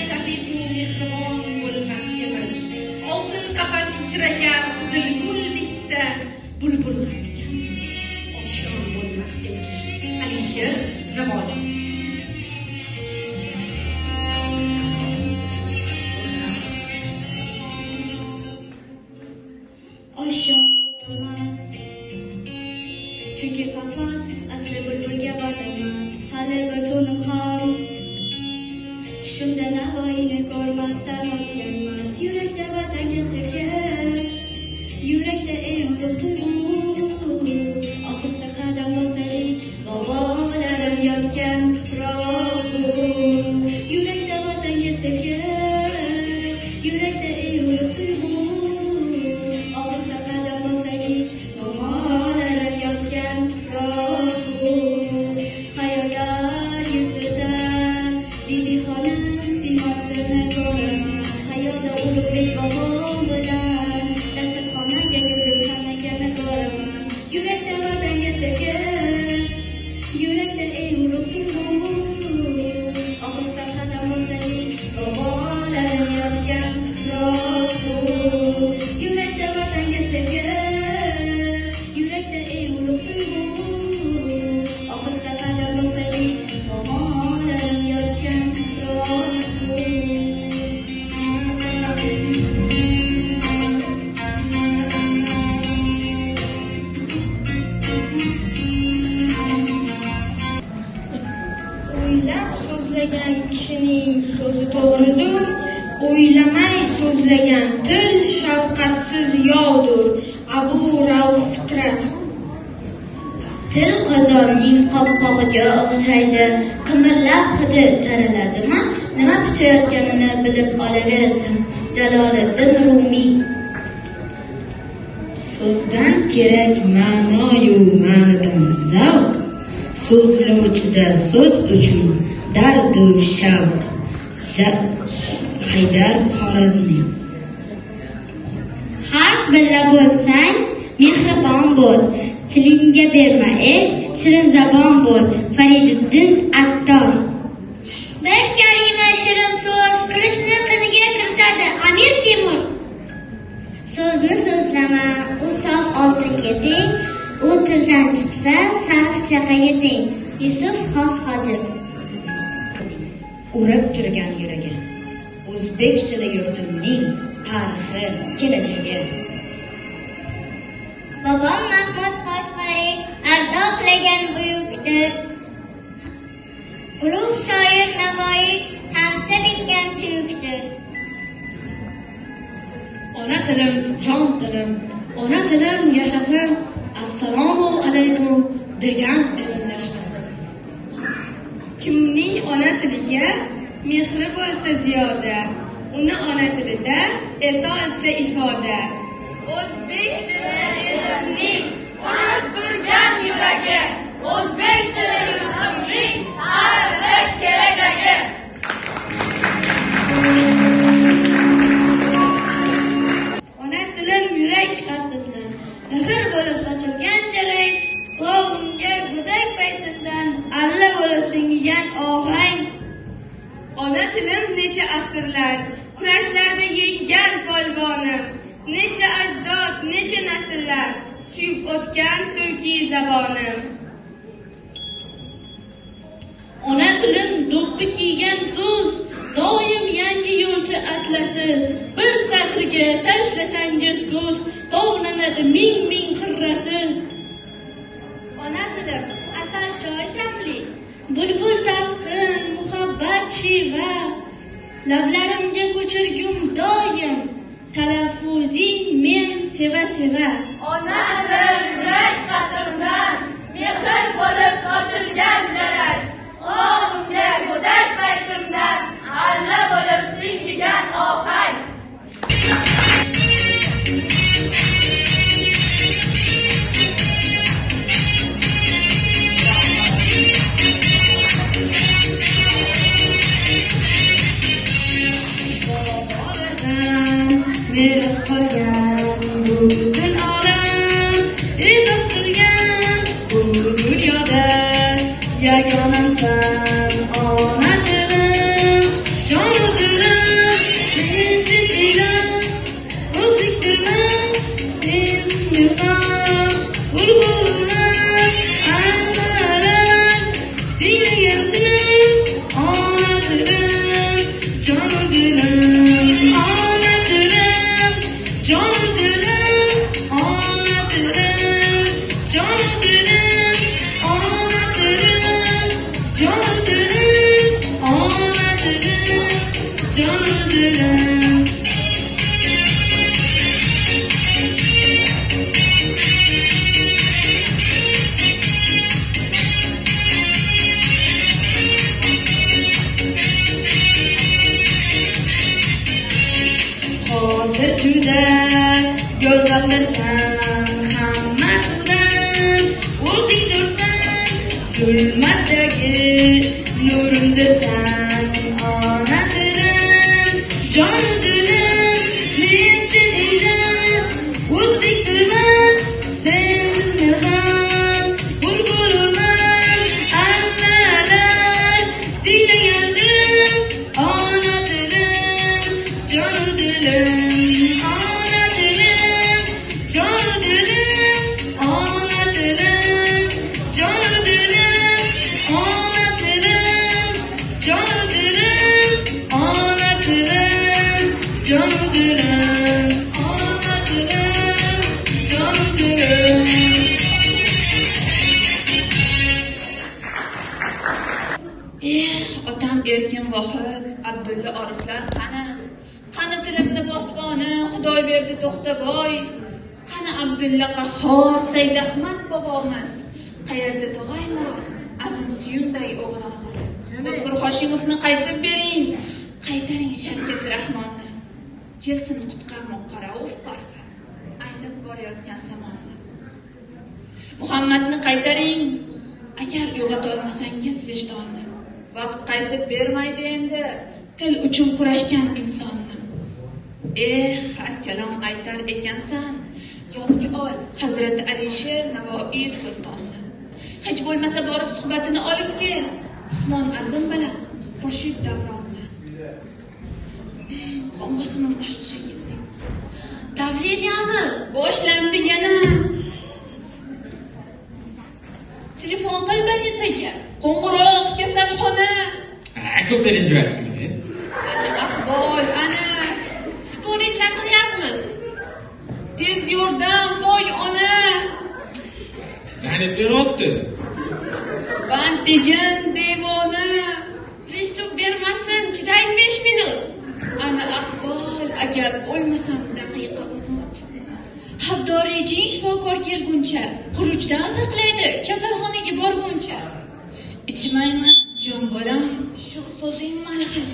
shafiqu mehribon bo'lmas emish. Oltin qafas ichragan qizil gul bitsa, bulbul g'atgan oshon bo'lmas emish. Alisher Navoiy. Oshon bo'lmas, chunki qafas asli bulbulga botmas. Hali bir to'nim ham tushimda Navoiyni ko'rmasdan o'tganmas. Yurakda vatanga sevgi, yurakda eng ulug' tuyg'u. Oxirsa qadam bosalik, bobolarim yotgan tuproq bu. Yurakda vatanga sevgi, yurakda eng ulug' tuyg'u. Oxirsa qadam bosalik, bobolarim yotgan tuproq bu. Xayollar yuzidan Bibi xonim simosini ko'raman. Xayolda ulug'bek bobom bilan dasturxonaga yulduz xonagini ko'raman. Yurakda vatanga sevgi, yurakda eng ulug' tuyg'u. Oxirsa qadam bosalik, bobolarim yotgan tuproq bu. Yurakda vatanga sevgi, yurakda eng ulug' tuyg'u. Oxirsa qadam bosalik, bobolarim yotgan tuproq bu. O'ylab so'zlagan kishining so'zi to'g'ridir, o'ylamay so'zlagan til shafqatsiz yovdir. Abu Rauf Fitrat. Til qozonning qopqog'iga o'xshaydi, qimirlab hidi taraladimi? Nima pishayotganini bilib olaverasan. Jaloliddin Rumiy. So'zdan kerak ma'noyu ma'nidan zavq, so'zlovchida so'z uchun dardu shavq. Haydar Xorazmiy. Harf billa bo'lsang, mehribon bo'l. Tilingga berma el, shirin zabon bo'l. Farididdin Attor. Bir kalima shirin so'z qilichni qiniga kiritadi. Amir Temur. So'zni so'zlama, u sof oltinga teng. U tildan chiqsa, sariq chaqaga teng. Yusuf Xos Hojib. Urib turgan yuragi, o'zbek tili yurtimning tarixi, kelajagi. Bobom Mahmud Qoshg'ariy ardoqlagan buyukdir. Ulug' shoir Navoiy hamsa bitgan suyukdir. Ona tilim, jon tilim, ona tilim yashasin, assalomu alaykum degan bilimlashmasin. Kimning ona tiliga mehri bo'lsa ziyoda, uni ona tilida eto esa ifoda. O'zbek tili elimning urib turgan yuragi, o'zbek tili yurtimning tarixi, kelajagi. Ona tilim yurak qattiqdan, mehr bo'lib sochilgan jarang, qulog'imga go'dak paytimdan alla bo'lib singigan ohang. Ona tilim necha asrlar kurashlarda yenggan polvonim, necha ajdod, necha nasllar suyib o'tgan turkiy zabonim. Ona tilim do'ppi kiygan so'z, doim yangi yo'lchi atlasi. Bir satriga tashlasangiz ko'z, tovlanadi ming qirrasi. Ona tilim asal choy tamli, Bulbul talqin, muhabbat shiva, lablarimga ko'chirgum doim, talaffuzing men seva. ona tilim yurak qatrimdan, mehr bo'lib sochilgan jarang, qulog'imga go'dak paytimdan alla bo'lib singigan ohang. Meros qolgan bu butun olam, e'zoz qilgan bu dunyoda yagonamsan ona tilim, jon nurlandirsan hamma tildan, o'zing tursan zulmatdagi nurimdirsan ona tilim, jon dilim men seningdan o'zbekdirman, sensiz men ham bulbulman, asralar diylagandim ona tilim, jon dilim, ona tilim, jon dilim, ona tilim, jon dilim, ona tilim, jon dilim, ona tilim, jon dilim, ona tilim, jon dilim. Otam Erkin Vohid, Abdulla Oriflar qani? Qani tilimni posboni, Xudoyberdi To'xtaboy? Qani Abdulla Qahhor, Said Ahmad bobomiz? Qayerda tog'ay Murod, Azim Suyunday o'g'loni? O'tkir Hoshimovni qaytib bering, qaytaring Shavkat Rahmonni. Kelsin qutqarmoqqa Rauf barqa, aynib borayotgan zamonni. Muhammadni qaytaring, agar uyg'otolmasangiz vijdonni. Vaqt qaytib bermaydi endi til uchun kurashgan insonni. Har kalom aytar ekansan, yodga ol Hazrati Alisher Navoiy sultonni. Hech bo'lmasa borib suhbatini olib kel, Usmon Azim bilan Xurshid Davronni. Qon bosimim oshdi shekilli. Davleniyami? Boshlandi yana. Telefon qil больницаga. Qo'ng'iroq kasalxona. Ko'payishyapti. Ana ahvol, ana. Skoriy chaqiryapmiz. Tez yordam, voy ona. Zanib beryapti. Band degan devona. Pриступ bermasin, chidang 5 minut. Ana ahvol, agar o'lmasam daqiqa unut. Habdorejing shifokor kelguncha, xurujdan saqlaydi kasalxonaga borguncha. Ichmayman, jon bolam, shu so'zing malham.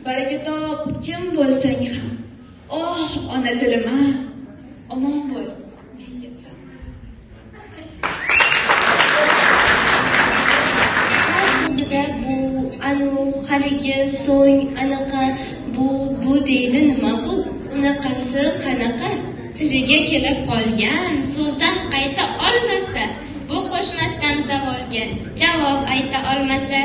Baraka top, kim bo'lsang ham. Oh, ona tilim-a, omon bo'l, men ketsam. So'zida bu, anu, haligi, so'ng, anaqa, bu deydi nima bu? Unaqasi qanaqa? Tiliga kelib qolgan, so'zdan qayta olmasa, bu qo'shmasdan savolga javob ayta olmasa,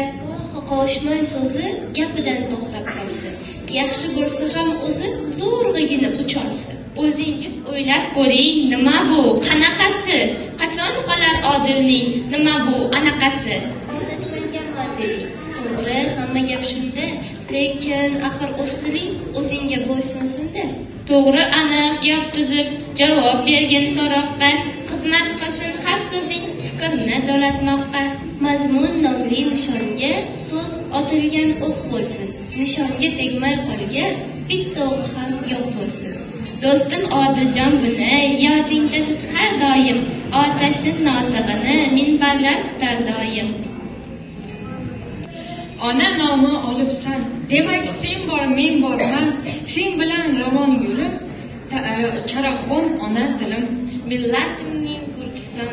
qo'shmay so'zi gapidan to'xtab qolsa, yaxshi bo'lsa ham o'zi zo'rg'agina ucholsa. O'zingiz o'ylab ko'ring, nima bu? Qanaqasi? Qachon qolar odilning? Nima bu? Anaqasi? Odatlanganman deding. To'g'ri, hamma gap shunda, lekin axir o'stiring o'zingga bo'ysunsin-da. To'g'ri, aniq gap tuzib javob bergin so'roqqa, xizmat qilsin har so'zing fikrni do'latmoqqa. Mazmun nomli nishonga so'z otilgan o'q bo'lsin, nishonga tegmay qolgan bitta o'q ham yo'q bo'lsin. Do'stim Odiljon buni yodingda tut har doim, otashi notig'ini minbarlar kutar doim. Ona nomi olibsan, demak sen bor, men borman, sen bilan ravon yurib, charog'bon ona tilim, millatimning ko'rkisan,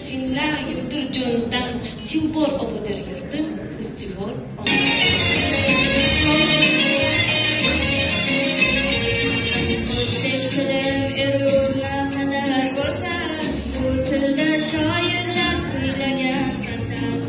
senlar yurtir jonidan, sen bor obudir yurtim, ustuvor ona. O'zbek tilim erurlar qadar bo'lsa, bu tilda shoirlar kuylagan qasam.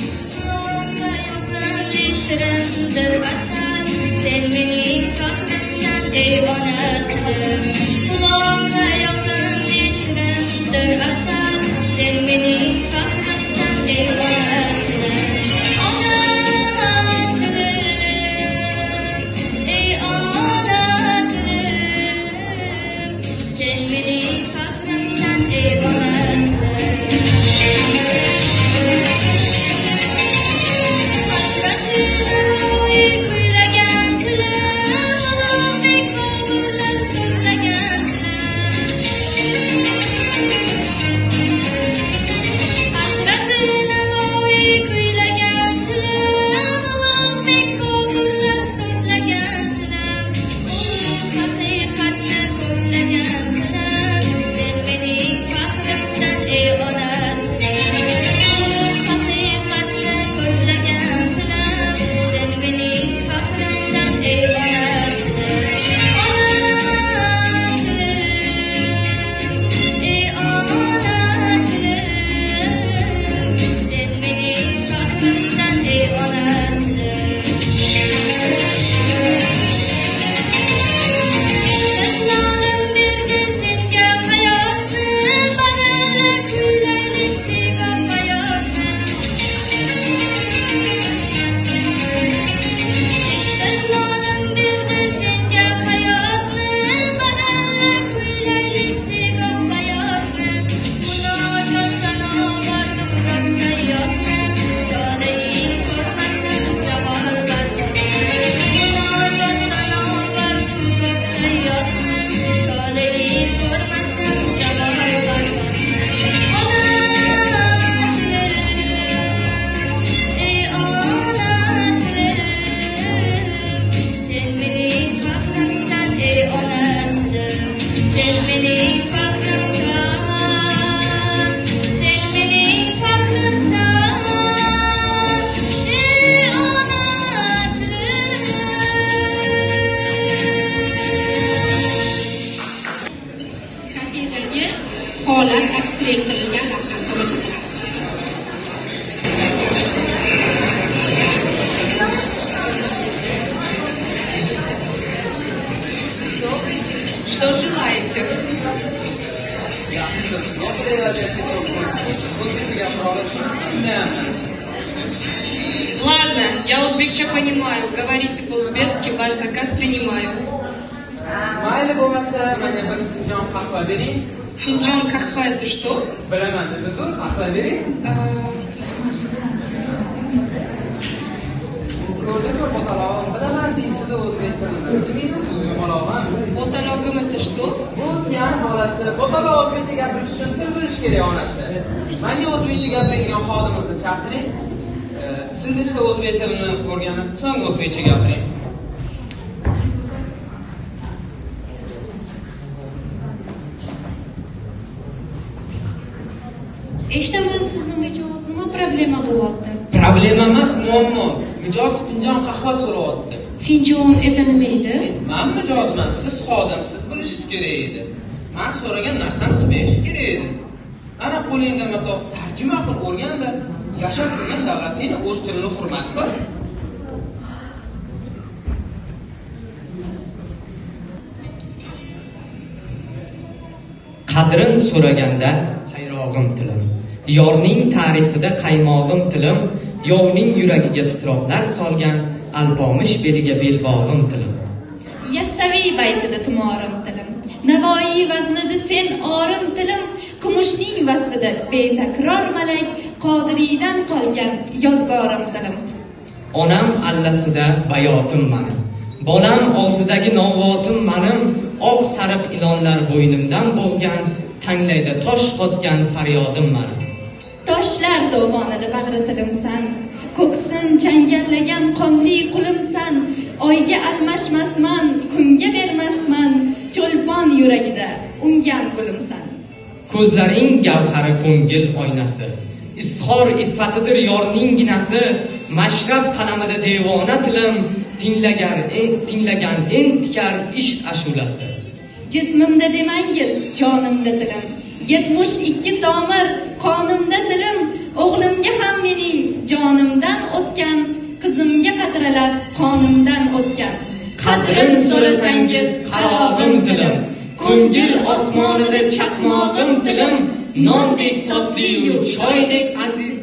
Shirindir asal, sen mening faxrimsan ey ona tilim. Quloqqa yoqdim shirindir asal, sen mening faxrimsan ey ona tilim. Ona tilim, ey ona tilim, sen mening faxrimsan ey ona tilim. ладно, я узбекча понимаю. Говорите по-узбекски, ваш заказ принимаю. Mayli bo'lmasa, mana bir finjon qahva bering. Финджон кахва это что? Bilaman deb uzr, qahva bering. Ko'rdingmi, botalog'im bilaman deysizda o'zbek tilini. Bilmaysiz yomonog'im. Боталогом это что? Bu yani bolasi, botalog' o'zbekcha gapirish uchun til bilish kerak onasi. Menga o'zbekcha gapiradigan xodimizni chaqiring. Siz esa o'zbek tilini o'rganib, so'ng o'zbekcha gapiring. Eshitaman sizni mijoz, nima problema bo'lyapti? Problema emas, muammo. Mijoz finjon qahva so'rayapti. Finjon это nima edi? Men mijozman, siz xodimsiz, bilishingiz kerak edi. Men so'ragan narsani qilib berishingiz kerak edi. Ana qo'lingda mato tarjima qilib o'rganda, yashab turgan davlatingni o'z tilini hurmat qil. Qadrin so'raganda qayrog'im tilim, yorning ta'rifida qaymog'im tilim, yovning yuragiga titroqlar solgan alpomish beliga belbog'im tilim. Yassaviy baytida tumorim tilim, Navoiy vaznida sen orim tilim, Kumushning vasfida betakror malak, Qodiriydan qolgan yodgorim tilim. Onam allasida bayotim manim, bolam og'zidagi novotim manim, oq sariq ilonlar bo'ynimdan bo'lgan, tanglayda tosh qotgan faryodim manim. Toshlar dovonida bag'ri tilimsan, ko'ksin changallagan qonli qulimsan, oyga almashmasman, kunga bermasman, cho'lpon yuragida ungan gulimsan. Ko'zlaring gavhari ko'ngil oynasi, izhor iffatidir yorning ginasi, mashrab qalamida devona tilim, tinglagan eng tikar ishq ashulasi. Jismimda demangiz, jonimda tilim, 72 tomir qonimda tilim, o'g'limga ham mening jonimdan o'tgan, qizimga qatralab qonimdan o'tgan. Qadrin so'rasangiz qarog'im tilim, ko'ngil osmonida chaqmog'im tilim, nondek totli-yu choydek aziz,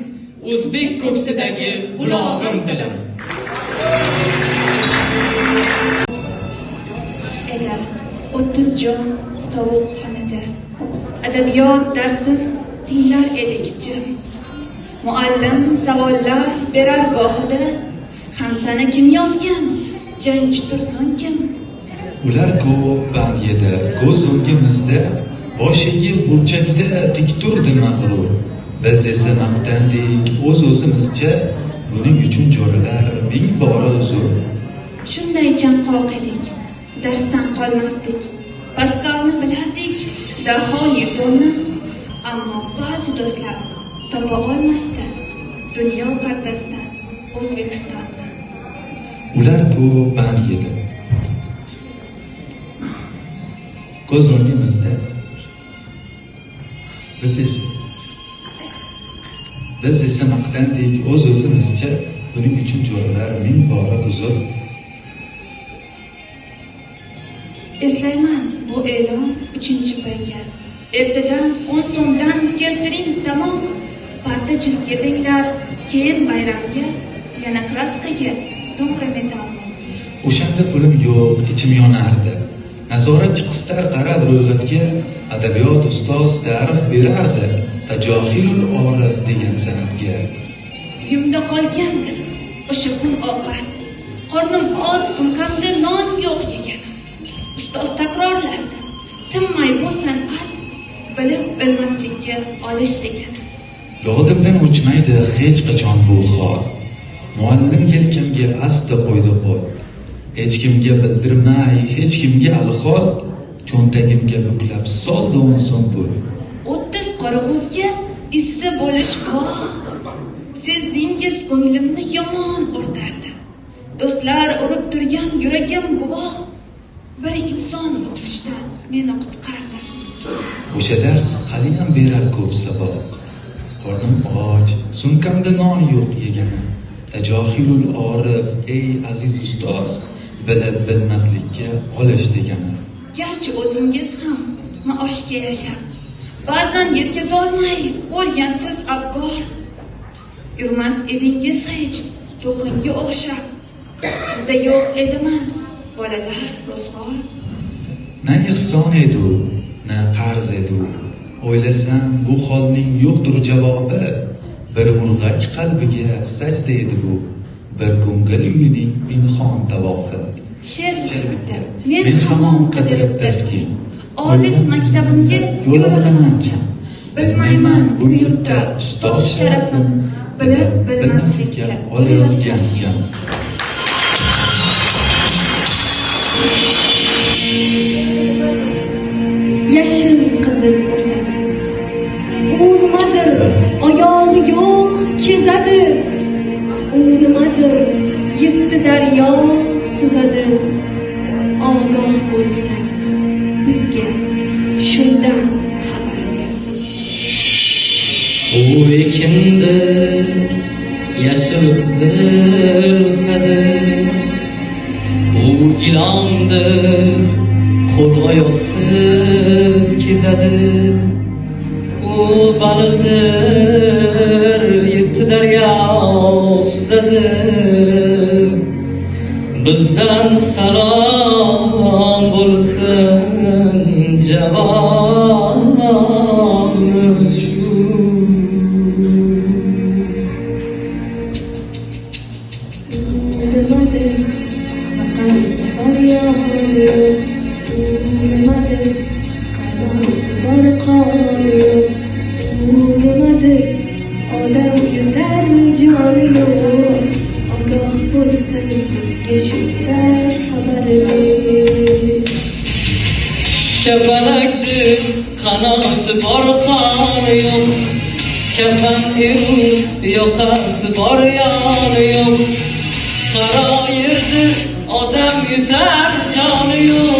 o'zbek ko'ksidagi ulog'im tilim. Edi 30 jon sovuq xonada, adabiyot darsin tinglar edik jim. Muallim savollar berar gohida, Hamsani kim yozgan, Jangchi Tursun kim? Ular ko'p band edi ko'z o'ngimizda, boshiga burchakda tik turdi mag'rur. Biz esa maqtandik o'z-o'zimizcha, buning uchun jo'ralar ming bora uzr. Shunday chanqoq edik, darsdan qolmasdik, Pascalni bilardik, Daho Newtonni, ammo ba'zi do'stlar topa olmasdi dunyo pardasidan O'zbekistonni. Ular ko'p band edi ko'z o'ngimizda, biz esa maqtandik o'z-o'zimizcha, buning uchun jo'ralar ming bora uzr. Eslayman bu e'lon 3-payga, ertadan 10 so'mdan keltiring tamom, parta jildga denglar, keyin bayramga, yana kraskaga, so'ngra metall. O'shanda pulim yo'q, ichim yonardi. Nazoratchi qistar qarab ro'yxatga, adabiyot ustoz ta'rif berardi, Tajohilul Orif degan san'atga. Uyimda qolgandi o'sha kun ovqat, qornim och, sumkamda non yo'q yeganim. Ustoz takrorlardi, tinmay bu san'at, bilib bilmaslikka olish degan. Yodimdan o'chmaydi hech qachon bu hol. Muallim yelkamga asta qo'ydi qo'l. Hech kimga bildirmay, hech kimga alhol, cho'ntagimga buklab soldi 10 so'm pul. 30 qora ko'zga issa bo'lish voh. Sezdingiz ko'nglimni yomon o'rtardi. Do'stlar urib turgan yuragim guvoh. Bir inson o'ksishdan meni qutqardi. O'sha dars haliyam berar ko'p saboq. Qornim och, sumkamda non yo'q yeganim. Tajohilul Orif, ey aziz ustoz, bilib bilmaslikka olish degani. Garchi o'zingiz ham maoshga yashab, ba'zan yetkazolmay bo'lgansiz abgor. Yurmas edingiz hech to'qinga o'xshab sizda yo'q ediman bolalar qo'zg'ol. Na ehson edu, na qarz edu. O'ylasam bu holning yo'qdir javobi. Bir ulg'ak qalbiga sajda edi bu. Bir ko'ngil uyining pinhon tavofi. She'r bitta. men hamon qidirib taskin. Olis maktabimga yo'l olamancha. Bilmayman bu yurtda ustoz sharafim, bilib bilmaslikka olayotgan kam. Yashil qizil o'sadi. U nimadir, oyog'i yo'q, kezadi. U nimadir, yetti daryo suzadi. Ogoh bo'lsang, bizga shundan xabar ber. U ekindir, yashil qizil o'sadi. U ilondir, qo'l oyoqsiz kezadi. U baliqdir, yetti daryo suzadi. Bizdan salom bo'lsin, javobimiz shu. Nimadir, faqat faryod. Nimadir, qanoti bor qoni. Nimadir, odam yutar joni yo'q. Ogoh bo'lsang bizga shunday xabar ber. Kapalakdir, qanoti bor qoni yo'q. Kafan yoqasi bor yoni yo'q. Qaro yerdir, odam yutar joni yo'q.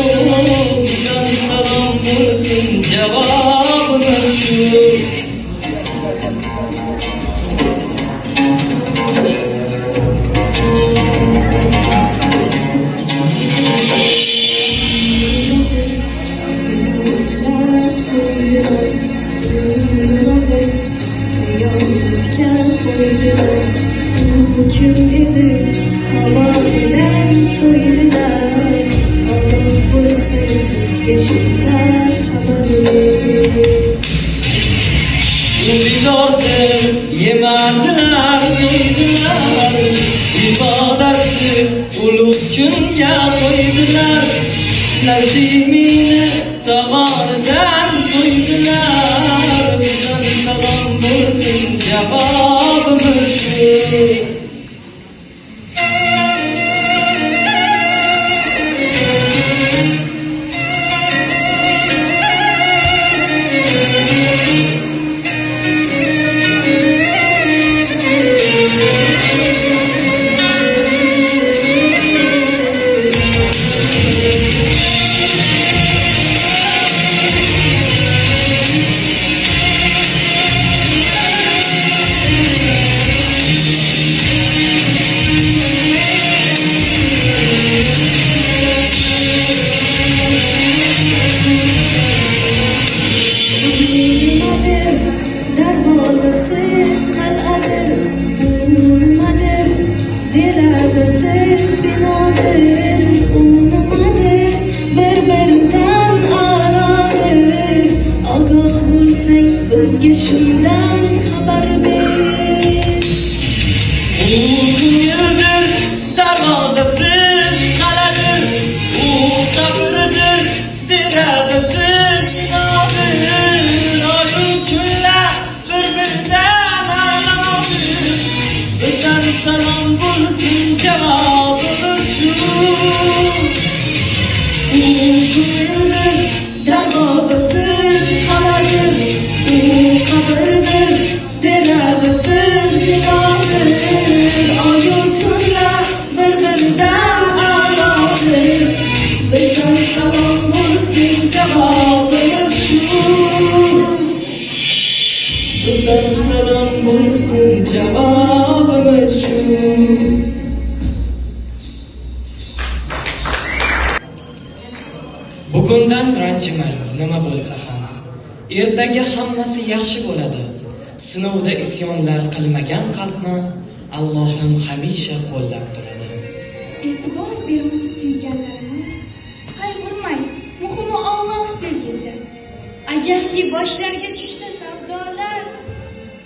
Bizdan salom bo'lsin, javobimiz shu. Kim edi, havo bilan so'ydilar. Ogoh bo'lsang bizga shunday xabar ber. Bidordir, yemardilar, to'ydilar. Ibodatdir, ulug' kunga qo'ydilar. Nazimini tomonidan so'ydilar. Bizdan salom bo'lsin, javobimiz shu. Darvozasiz qal'adir, nimadir, derazasiz binodir. U nimadir, bir-biridan a'lodir. Ogoh bo'lsang bizga shundan xabar ber. U yerdir, darvozasiz qal'adir. U qabrdir, derazasiz binodir. Oyu kunlar bir-biridan a'lodir. Bizdan salom bo'lsin, javobimiz shu. U yerdir, darvozasiz qal'adir. U qabrdir, derazasiz binodir. Oyu kunlar bir-biridan a'lodir. Bizdan salom bo'lsin, javobimiz shu. Bizdan salom bo'lsin, javobimiz shu. Bugundan ranjimang, nima bo'lsa ham. Ertaga hammasi yaxshi bo'ladi. Sinovda isyonlar qilmagan qalbman, Allohim hamisha qo'llab turadi. E'tibor bermoqchi tuyganlarini qayg'urmang, muhimi Alloh sevgisi. Agarki boshlariga tushsa savdolar,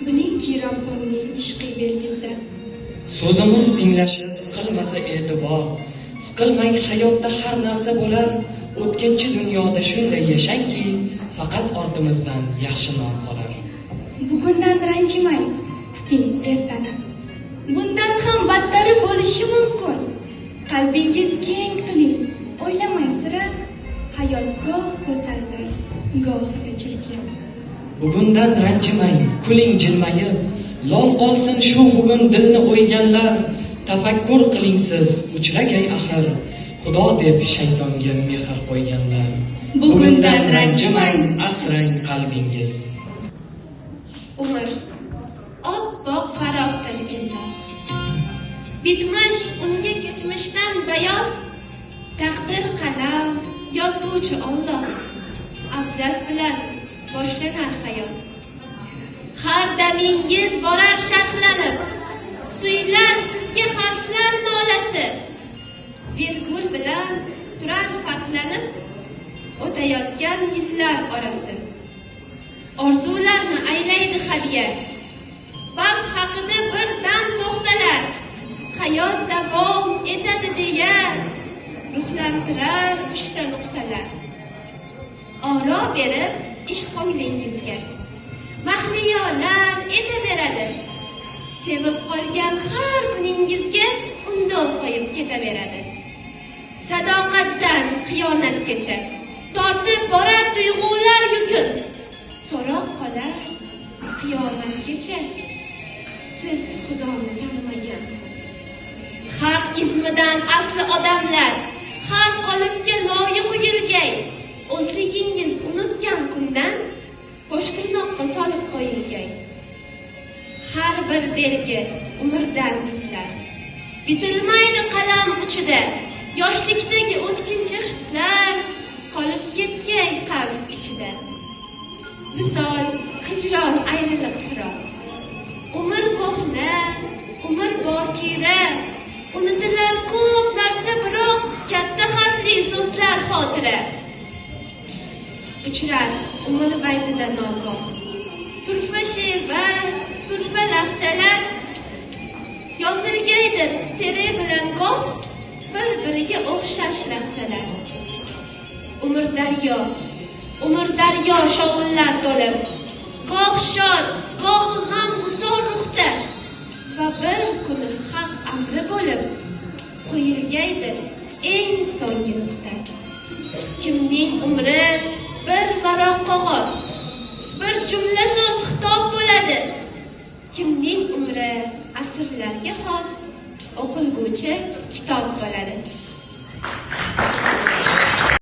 bilingki Robbimning ishqi belgisi. So'zimiz tinglashib qilmasa e'tibor, siqilmang, hayotda har narsa bo'lar. O'tkinchi dunyoda shunday yashangki, faqat ortimizdan yaxshi nom qolar. Bugundan ranjimang, kuting ertani. Bundan ham battari bo'lishi mumkin. Qalbingiz keng qiling, o'ylamang sira. Hayot goh ko'tariladi, goh chirkin. Bugundan ranjimang, kuling jilmayib, lol qolsin shu bugun dilni o'yganlar. Tafakkur qiling siz, uchragay axir, Xudo deb shaytonga mehr qo'yganlar. Bugundan ranjimang, asrang qalbingiz. Umr oppoq farog'dir illa. Bitmish unga kechmishdan bayot, taqdir qalam, yozuvchi Alloh. Afzas bilan boshlanar hayot. Har damingiz borar sharhlanib, suylar sizga harflar nolasi. Virgul bilan turar farqlanib, o'tayotgan yillar orasi. Orzularni aylaydi hadya, baxt haqida bir dam to'xtalar. Hayot davom etadi deya, ruhlantirar uchta nuqtalar. Oro berib ish ko'nglingizga, mahliyolar etaveradi. Sevib qolgan har kuningizga undov qo'yib ketaveradi. Sadoqatdan xiyonatgacha tortib borar tuyg'ular yukin. So'roq qolar qiyomatgacha siz Xudoni tanimagan. Haq izmidan asli odamlar har qolipga loyiq yurgay. O'zligingiz unutgan kundan po'shtirnoqqa solib qo'yilgay. Har bir belgi umrdan izlar, bitilmaydi qalam uchida. Yoshlikdagi o'tkinchi hislar qolib ketgay qavs ichida. Misol hijron, ayriliq, firoq. Umr ko'hna, umr bokira. Unutilar ko'p narsa, biroq katta xatli so'zlar xotira. Uchrar umr baytida nogoh, turfa sheva, turfa lahjalar. Yozilgaydir tere bilan goh, bir-biriga o'xshash lahzalar. Umr daryo shovullar to'lib, goh shod, goh g'am g'usor ruhda. Va bir kuni haq amri bo'lib, qo'yilgaydir eng so'nggi nuqta. Kimning umri bir varoq qog'oz, bir jumla so'z xitob bo'ladi. Kimning umri asrlarga xos, o'qilguvchi kitob bo'ladi.